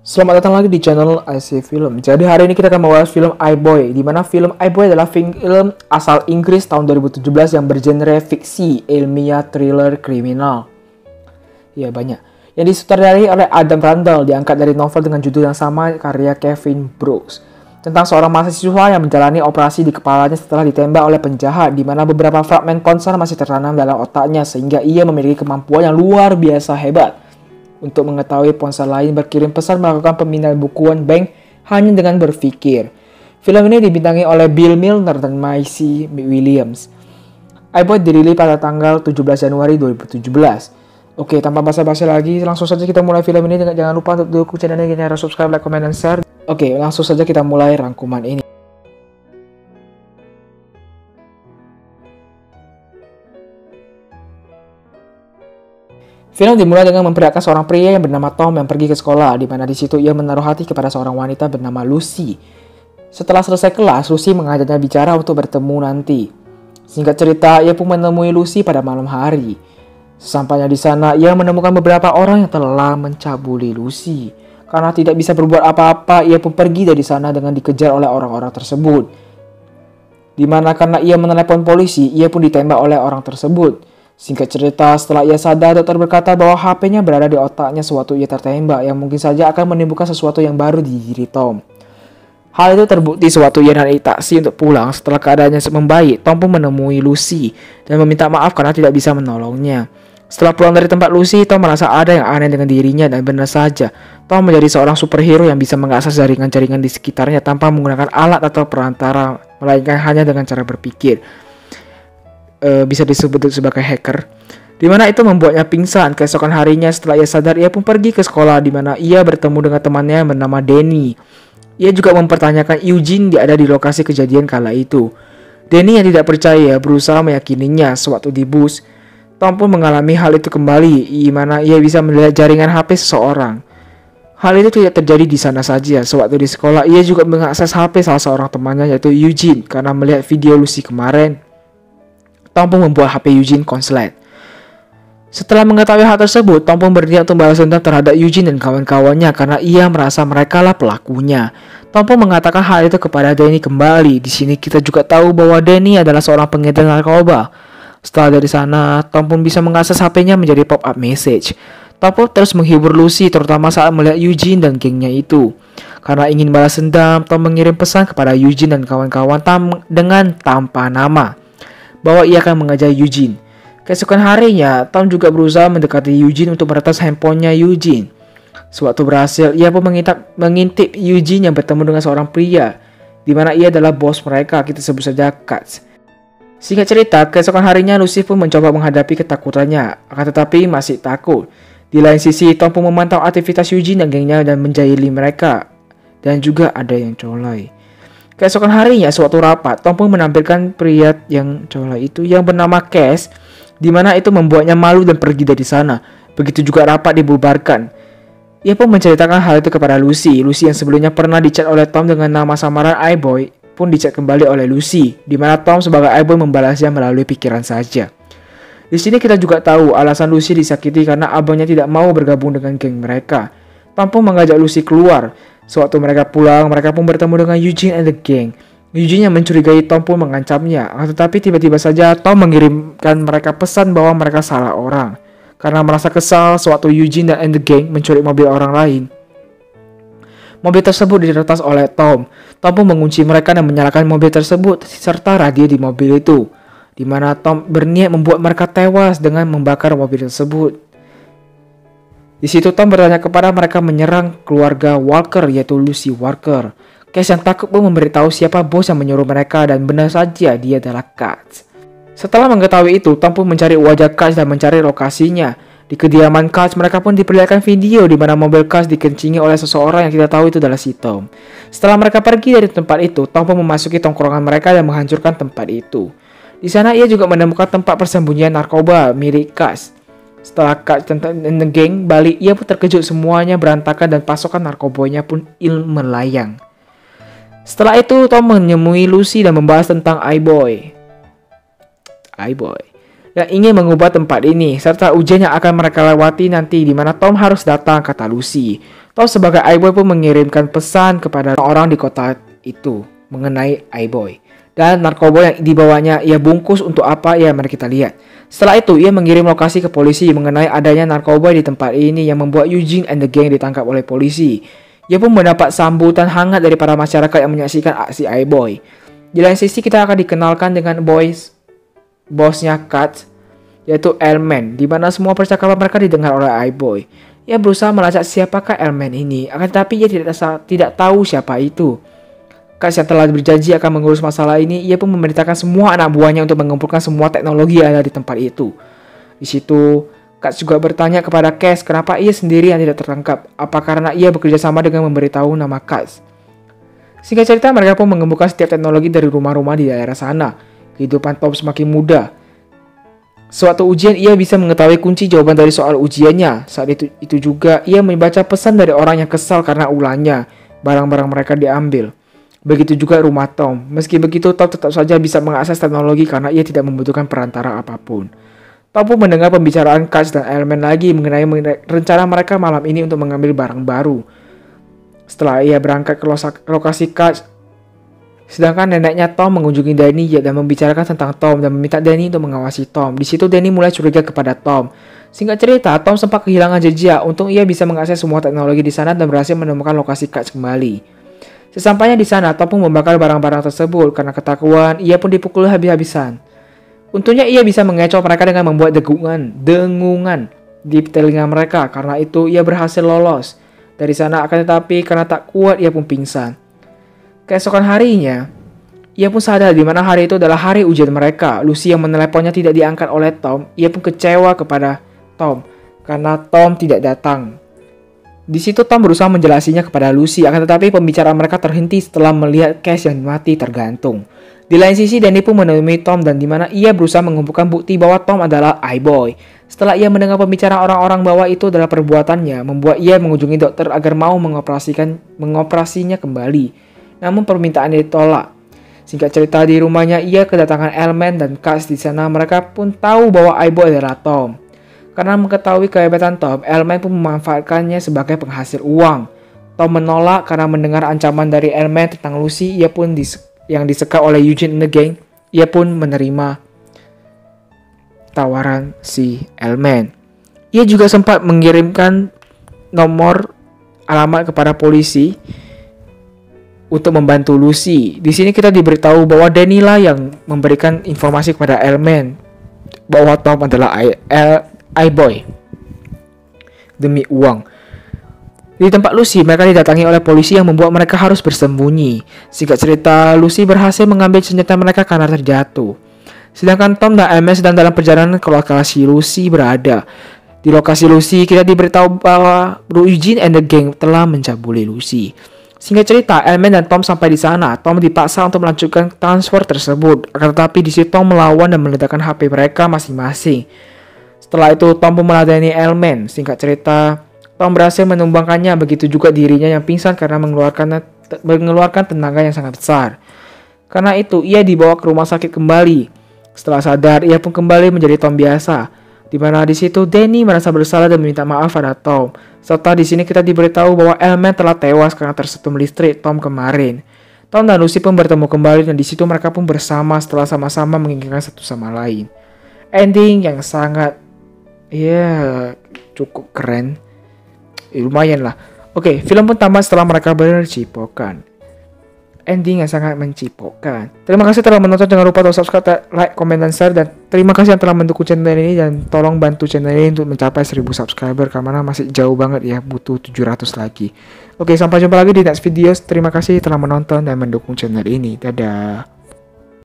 Selamat datang lagi di channel IC Film. Jadi hari ini kita akan membahas film iBoy, di mana film iBoy adalah film asal Inggris tahun 2017 yang bergenre fiksi, ilmiah, thriller, kriminal. Ya banyak. Yang disutradarai oleh Adam Randall, diangkat dari novel dengan judul yang sama karya Kevin Brooks. Tentang seorang mahasiswa yang menjalani operasi di kepalanya setelah ditembak oleh penjahat, di mana beberapa fragmen ponsel masih tertanam dalam otaknya sehingga ia memiliki kemampuan yang luar biasa hebat untuk mengetahui ponsel lain berkirim pesan melakukan pemindahan bukuan bank hanya dengan berpikir. Film ini dibintangi oleh Bill Milner dan Maisie Williams. iBoy dirilis pada tanggal 17 Januari 2017. Oke, tanpa basa-basi lagi, langsung saja kita mulai film ini. Jangan lupa untuk dukung channel ini, harus subscribe, like, comment, dan share. Oke, langsung saja kita mulai rangkuman ini. Film dimulai dengan memperlihatkan seorang pria yang bernama Tom yang pergi ke sekolah, di mana di situ ia menaruh hati kepada seorang wanita bernama Lucy. Setelah selesai kelas, Lucy mengajaknya bicara untuk bertemu nanti. Singkat cerita, ia pun menemui Lucy pada malam hari. Sesampainya di sana, ia menemukan beberapa orang yang telah mencabuli Lucy. Karena tidak bisa berbuat apa-apa, ia pun pergi dari sana dengan dikejar oleh orang-orang tersebut. Di mana karena ia menelepon polisi, ia pun ditembak oleh orang tersebut. Singkat cerita, setelah ia sadar, dokter berkata bahwa HP-nya berada di otaknya sewaktu ia tertembak, yang mungkin saja akan menimbulkan sesuatu yang baru di diri Tom. Hal itu terbukti sewaktu ia naik taksi untuk pulang. Setelah keadaannya membaik, Tom pun menemui Lucy dan meminta maaf karena tidak bisa menolongnya. Setelah pulang dari tempat Lucy, Tom merasa ada yang aneh dengan dirinya dan benar saja, Tom menjadi seorang superhero yang bisa mengakses jaringan-jaringan di sekitarnya tanpa menggunakan alat atau perantara, melainkan hanya dengan cara berpikir. Bisa disebut sebagai hacker, di mana itu membuatnya pingsan. Keesokan harinya setelah ia sadar, ia pun pergi ke sekolah, di mana ia bertemu dengan temannya yang bernama Danny. Ia juga mempertanyakan Eugene ada di lokasi kejadian kala itu. Danny yang tidak percaya berusaha meyakininya. Sewaktu di bus, Tom pun mengalami hal itu kembali, di mana ia bisa melihat jaringan HP seseorang. Hal itu tidak terjadi di sana saja. Sewaktu di sekolah, ia juga mengakses HP salah seorang temannya yaitu Eugene karena melihat video Lucy kemarin. Tom pun membuat HP Eugene konslet. Setelah mengetahui hal tersebut, Tom pun berniat untuk balas dendam terhadap Eugene dan kawan-kawannya karena ia merasa mereka lah pelakunya. Tom pun mengatakan hal itu kepada Danny kembali. Di sini kita juga tahu bahwa Danny adalah seorang pengedar narkoba. Setelah dari sana, Tom pun bisa mengakses HP-nya menjadi pop-up message. Tom pun terus menghibur Lucy, terutama saat melihat Eugene dan gengnya itu. Karena ingin balas dendam, Tom mengirim pesan kepada Eugene dan kawan-kawan dengan tanpa nama, bahwa ia akan mengajak Eugene. Keesokan harinya, Tom juga berusaha mendekati Eugene untuk meretas handphonenya Eugene. Sewaktu berhasil, ia pun mengintip Eugene yang bertemu dengan seorang pria, di mana ia adalah bos mereka, kita sebut saja Katz. Singkat cerita, keesokan harinya Lucy pun mencoba menghadapi ketakutannya, akan tetapi masih takut. Di lain sisi, Tom pun memantau aktivitas Eugene dan gengnya dan menjahili mereka, dan juga ada yang colai. Keesokan harinya, sewaktu rapat, Tom pun menampilkan pria yang colai itu yang bernama Cass, di mana itu membuatnya malu dan pergi dari sana. Begitu juga rapat dibubarkan. Ia pun menceritakan hal itu kepada Lucy. Lucy yang sebelumnya pernah dicat oleh Tom dengan nama samaran iBoy pun dicat kembali oleh Lucy, di mana Tom sebagai iBoy membalasnya melalui pikiran saja. Di sini kita juga tahu alasan Lucy disakiti karena abangnya tidak mau bergabung dengan geng mereka. Tom pun mengajak Lucy keluar. Sewaktu mereka pulang, mereka pun bertemu dengan Eugene and the gang. Eugene yang mencurigai Tom pun mengancamnya. Tetapi tiba-tiba saja Tom mengirimkan mereka pesan bahwa mereka salah orang. Karena merasa kesal sewaktu Eugene and the gang mencuri mobil orang lain. Mobil tersebut diretas oleh Tom. Tom pun mengunci mereka dan menyalakan mobil tersebut serta radio di mobil itu, di mana Tom berniat membuat mereka tewas dengan membakar mobil tersebut. Di situ Tom bertanya kepada mereka menyerang keluarga Walker, yaitu Lucy Walker. Cass yang takut pun memberitahu siapa bos yang menyuruh mereka, dan benar saja dia adalah Katz. Setelah mengetahui itu, Tom pun mencari wajah Katz dan mencari lokasinya. Di kediaman Katz, mereka pun diperlihatkan video di mana mobil Katz dikencingi oleh seseorang yang kita tahu itu adalah si Tom. Setelah mereka pergi dari tempat itu, Tom pun memasuki tongkrongan mereka dan menghancurkan tempat itu. Di sana ia juga menemukan tempat persembunyian narkoba milik Katz. Setelah Katz dan the gang balik, ia pun terkejut semuanya berantakan dan pasokan narkobanya pun melayang. Setelah itu, Tom menemui Lucy dan membahas tentang iBoy. yang ingin mengubah tempat ini, serta ujian yang akan mereka lewati nanti di mana Tom harus datang, kata Lucy. Tom sebagai iBoy pun mengirimkan pesan kepada orang di kota itu mengenai iBoy. Dan narkoba yang dibawanya ia bungkus untuk apa ya, mari kita lihat. Setelah itu ia mengirim lokasi ke polisi mengenai adanya narkoba di tempat ini yang membuat Eugene and the gang ditangkap oleh polisi. Ia pun mendapat sambutan hangat dari para masyarakat yang menyaksikan aksi iBoy. Di lain sisi kita akan dikenalkan dengan bosnya Kat, yaitu Elman, di mana semua percakapan mereka didengar oleh iBoy. Ia berusaha melacak siapakah Elman ini, akan tetapi ia tidak tahu siapa itu. Kat yang telah berjanji akan mengurus masalah ini, ia pun memerintahkan semua anak buahnya untuk mengumpulkan semua teknologi yang ada di tempat itu. Di situ, Kat juga bertanya kepada Cass kenapa ia sendiri yang tidak tertangkap. Apa karena ia bekerja sama dengan memberitahu nama Cass? Singkat cerita, mereka pun mengumpulkan setiap teknologi dari rumah-rumah di daerah sana. Kehidupan Tom semakin mudah. Suatu ujian ia bisa mengetahui kunci jawaban dari soal ujiannya. Saat itu juga ia membaca pesan dari orang yang kesal karena ulahnya barang-barang mereka diambil. Begitu juga rumah Tom. Meski begitu, Tom tetap saja bisa mengakses teknologi karena ia tidak membutuhkan perantara apapun. Tom pun mendengar pembicaraan Katz dan Elman lagi mengenai rencana mereka malam ini untuk mengambil barang baru. Setelah ia berangkat ke lokasi Katz, sedangkan neneknya Tom mengunjungi Danny dan membicarakan tentang Tom dan meminta Danny untuk mengawasi Tom. Di situ Danny mulai curiga kepada Tom. Singkat cerita, Tom sempat kehilangan jejak. Untung ia bisa mengakses semua teknologi di sana dan berhasil menemukan lokasi Katz kembali. Sesampainya di sana, Tom pun membakar barang-barang tersebut. Karena ketakuan, ia pun dipukul habis-habisan. Untungnya ia bisa mengecoh mereka dengan membuat dengungan di telinga mereka. Karena itu ia berhasil lolos dari sana, akan tetapi karena tak kuat ia pun pingsan. Keesokan harinya, ia pun sadar di mana hari itu adalah hari ujian mereka. Lucy yang meneleponnya tidak diangkat oleh Tom. Ia pun kecewa kepada Tom karena Tom tidak datang. Di situ Tom berusaha menjelasinya kepada Lucy, akan tetapi pembicaraan mereka terhenti setelah melihat Cass yang mati tergantung. Di lain sisi, Danny pun menemui Tom dan di mana ia berusaha mengumpulkan bukti bahwa Tom adalah iBoy. Setelah ia mendengar pembicaraan orang-orang bahwa itu adalah perbuatannya, membuat ia mengunjungi dokter agar mau mengoperasinya kembali. Namun permintaannya ditolak. Singkat cerita, di rumahnya ia kedatangan Elman dan Cass. Di sana mereka pun tahu bahwa iBoy adalah Tom. Karena mengetahui kehebatan Tom, Elman pun memanfaatkannya sebagai penghasil uang. Tom menolak karena mendengar ancaman dari Elman tentang Lucy. Ia pun yang disekap oleh Eugene and the gang. Ia pun menerima tawaran si Elman. Ia juga sempat mengirimkan nomor alamat kepada polisi untuk membantu Lucy. Di sini kita diberitahu bahwa Danny lah yang memberikan informasi kepada Elman bahwa Tom adalah iBoy demi uang. Di tempat Lucy, mereka didatangi oleh polisi yang membuat mereka harus bersembunyi. Singkat cerita, Lucy berhasil mengambil senjata mereka karena terjatuh. Sedangkan Tom dan Elman sedang dalam perjalanan ke lokasi Lucy berada. Di lokasi Lucy, kita diberitahu bahwa Eugene and the gang telah mencabuli Lucy. Singkat cerita, Elman dan Tom sampai di sana. Tom dipaksa untuk melanjutkan transfer tersebut. Akan tetapi di situ Tom melawan dan meledakkan HP mereka masing-masing. Setelah itu Tom pun meladeni Elman. Singkat cerita, Tom berhasil menumbangkannya, begitu juga dirinya yang pingsan karena mengeluarkan tenaga yang sangat besar. Karena itu ia dibawa ke rumah sakit kembali. Setelah sadar, ia pun kembali menjadi Tom biasa. Di mana di situ Danny merasa bersalah dan meminta maaf pada Tom. Serta di sini kita diberitahu bahwa Elman telah tewas karena tersentuh listrik Tom kemarin. Tom dan Lucy pun bertemu kembali dan di situ mereka pun bersama setelah sama-sama menginginkan satu sama lain. Ending yang sangat cukup keren. Lumayan lah. Oke, film pun tamat setelah mereka bercipokan. Ending yang sangat mencipokkan. Terima kasih telah menonton. Jangan lupa untuk subscribe, like, komen, dan share. Dan terima kasih yang telah mendukung channel ini. Dan tolong bantu channel ini untuk mencapai 1000 subscriber. Karena masih jauh banget ya. Butuh 700 lagi. Oke, sampai jumpa lagi di next video. Terima kasih telah menonton dan mendukung channel ini. Dadah.